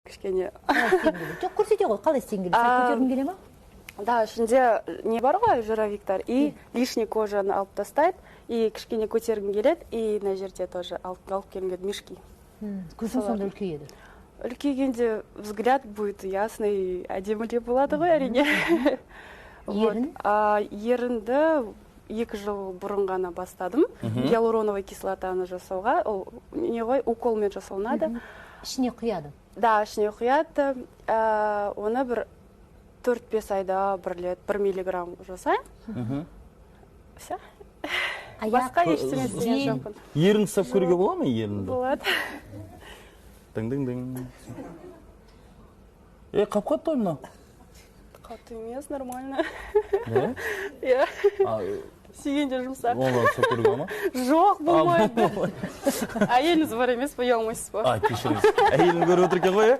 кішкене. Жоқ, көрсете ғой, қалай істеген келе? Сәл көтергің келе ма? Да, ішінде не бар ғой, жировиктар, и лишний кожаны алып тастайды, и кішкене көтергің келеді, и на жерде тоже алып келген мешки. Көзің сонда үлкейеді. Үлкейгенде взгляд будет ясный, әдемілеу болады ғой, әрине. Ерін? Ерінді 2 жыл бұрын ғана бастадым. Гиалуроновая кислотаны жасауға, не ғой, уколмен жасалынады. Ішіне құяды. Да, ішіне құяды. Оны бір 4-5 айда 1 миллиграмм жасаймын. Все. Басқа ештеңе істеген жоқпын. Ерін сап көруге бола ма, ерінді? Болады. Дың-дың-дың. Қап-қат той мына? Қатты емес, нормально. Да? Иә. Сүйгенде жұмсақ. Оны сап көруге бола ма? Жоқ, болмайды. Әйеліңіз бар емес, ұя алмайсыз ба? Кешіріңіз. Әйелін көріп отыр екен ғой,